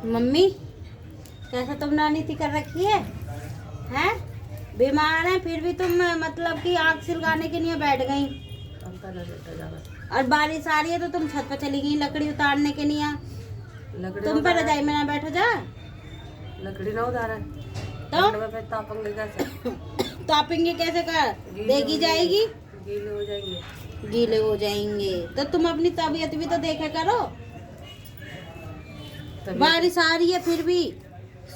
Mummy कैसा तुमने अनिति कर रखी है? हैं? बीमार है फिर भी तुम मतलब कि आग सिलगाने के लिए बैठ गई। और बारिश आ रही है तो तुम छत पर चली गई लकड़ी उतारने के लिए। तुम पे रजाई में ना बैठो जा। लकड़ी ना उतारा तो तापेंगे कैसे? तापेंगे कैसे कर? देगी जाएगी, गीले हो जाएंगे। गीले हो जाएंगे तो तुम अपनी तबीयत भी तो देखा करो। बारिश आ रही है फिर भी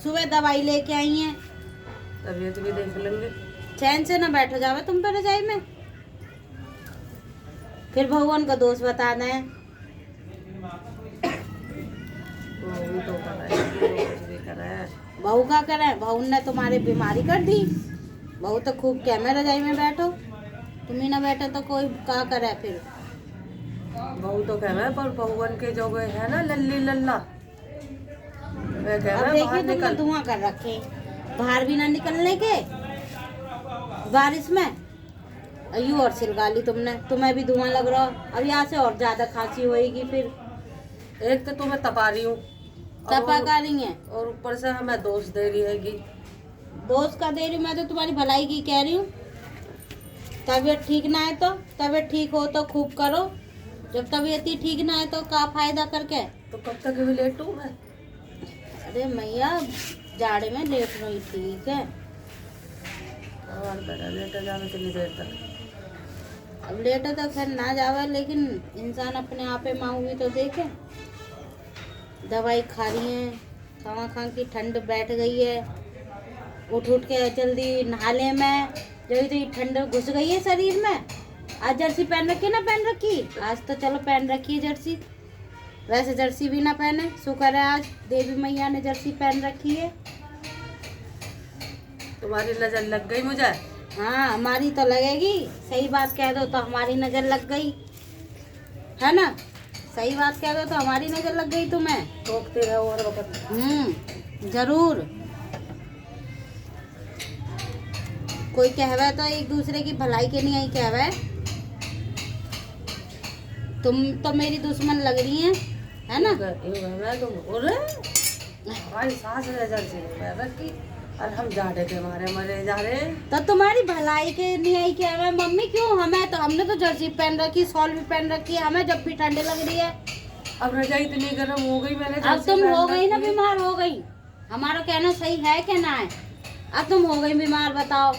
सुबह दवाई लेके आई है। तबीयत भी देख लेंगे। चैन से ना बैठो जावे तुम पे रजाई में, फिर भगवान का दोष बताना है। तो कर है। बहू का करे? बहू ने तुम्हारी बीमारी कर दी। बहू तो खूब क्या मैं रजाई में बैठो, तुम ही ना बैठो तो कोई क्या करे फिर? बहू तो कह पर भगवान के जो गए है ना लल्ली लल्ला, अब देखिए तुमने धुआं कर रखे, बाहर भी ना निकलने के बारिश में। यू और सिलगाली तुमने, तुम्हें भी धुआं लग रहा। अब यहाँ से और ज्यादा खांसी होएगी फिर। एक तो तुम्हें तपा रही हूँ, तपा कर रही है और ऊपर से हमें दोष दे रही हैगी। दोस्त का दे रही हूँ मैं तो तुम्हारी भलाई की कह रही हूँ। तबीयत ठीक ना है तो तबीयत ठीक हो तो खूब करो, जब तबीयत ही ठीक ना है तो क्या फायदा करके? तो कब तक भी लेट हूँ मैं? अरे मैया जाड़े में लेट रही ठीक है। और लेट जाने के लिए देर तक। अब लेट तो खैर ना जावे, लेकिन इंसान अपने आप में हुई तो देखे। दवाई खा रही है, खावा खा की ठंड बैठ गई है। उठ उठ के जल्दी नहा ले में, जब तो ठंड घुस गई है शरीर में। आज जर्सी पहन रखी ना पहन रखी? आज तो चलो पहन रखी है जर्सी, वैसे जर्सी भी ना पहने। शुक्र है आज देवी मैया ने जर्सी पहन रखी है। तुम्हारी नजर लग गई मुझे? हाँ हमारी तो लगेगी, सही बात कह दो तो हमारी नजर लग गई है ना। सही बात कह दो तो हमारी नजर लग गई तुम्हें। टोकते रहो और वक्त। जरूर। कोई कहवे तो एक दूसरे की भलाई के नहीं आई कहवे। तुम तो मेरी दुश्मन लग रही है ना? सास रखी और हम जाड़े के मारे मरे जा रहे। तो तुम्हारी भलाई के नहीं आई क्या है मम्मी? क्यों? हमने तो जर्सी पहन रखी, शॉल भी पहन रखी है, हमें जब भी ठंड लग रही है। अब रजाई इतनी गर्म हो गई मैंने। अब तुम हो गई ना बीमार हो गई। हमारा कहना सही है क्या ना है? अब तुम हो गई बीमार, बताओ।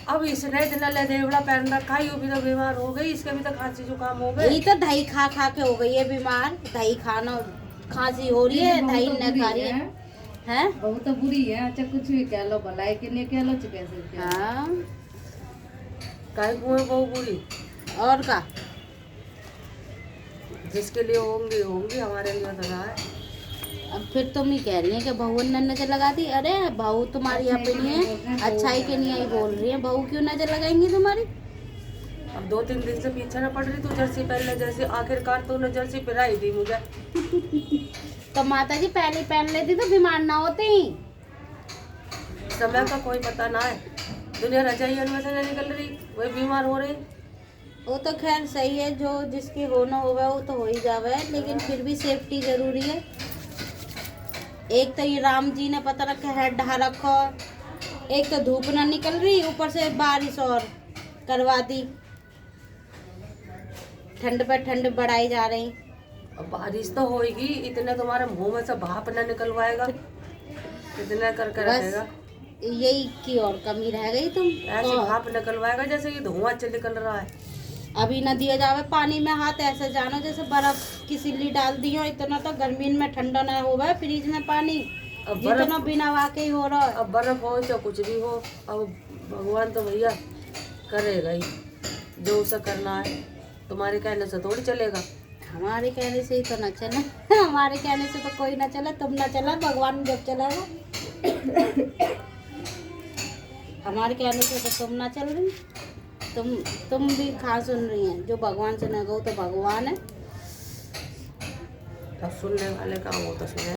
अब इसने इतना देवड़ा पहन रखा है, भी तो बीमार हो गई, इसके भी तो खांसी जुकाम हो गई। यही तो दही खा खा के हो गई है बीमार। दही खाना खांसी हो रही है, दही न खा रही है। बहुत तो बुरी है। अच्छा कुछ भी कह लो, भलाई के लिए कह लो, कैसे? हाँ काहे को है बहुत बुरी? और का जिसके लिए होंगी होंगी, हमारे लिए तो ना है। अब फिर तुम ही कह रही है कि बहू ने नजर लगा दी। अरे बहू तुम्हारी अपनी है, अच्छाई के लिए ही बोल रही है। बहू क्यों नजर लगाएंगी तुम्हारी? अब 2-3 दिन से पीछे ना पड़ रही तू जर्सी पहन ले। जर्सी आखिरकार तूने जर्सी पहनाई दी मुझे। तो माता जी पहले पहन लेती तो बीमार ना होते ही। समय का कोई पता ना है, दुनिया रजाई में से नहीं निकल रही, वही बीमार हो रही। वो तो खैर सही है, जो जिसकी होना होगा वो तो हो ही जावे, लेकिन फिर भी सेफ्टी जरूरी है। एक तो ये राम जी ने पता रखा है ढहा रखो, एक तो धूप ना निकल रही, ऊपर से बारिश और करवा दी। ठंड पर ठंड बढ़ाई जा रही। अब बारिश तो होगी, इतने तुम्हारे मुंह में से भाप न निकलवाएगा, इतना करके रखेगा। यही की और कमी रह गई तुम। ऐसे भाप निकलवाएगा जैसे ये धुआं निकल रहा है। अभी न दिया जावे पानी में हाथ, ऐसे जानो जैसे बर्फ की सिल्ली डाल दी हो। इतना तो गर्मी में ठंडा ना हो गया फ्रिज में पानी, जितना बिना वाकई हो रहा है। अब बर्फ हो चाहे कुछ भी हो, अब भगवान तो भैया करेगा ही जो उसे करना है। तुम्हारे कहने से थोड़ी चलेगा। हमारे कहने से ही तो न चले। हमारे कहने से तो कोई ना चले, तुम ना चला, भगवान जब चलेगा। हमारे कहने से तो तुम ना चल रही। तुम भी कहाँ सुन रही हैं? जो भगवान से न गो तो भगवान है। अब सुनने वाले का वो तो सुने।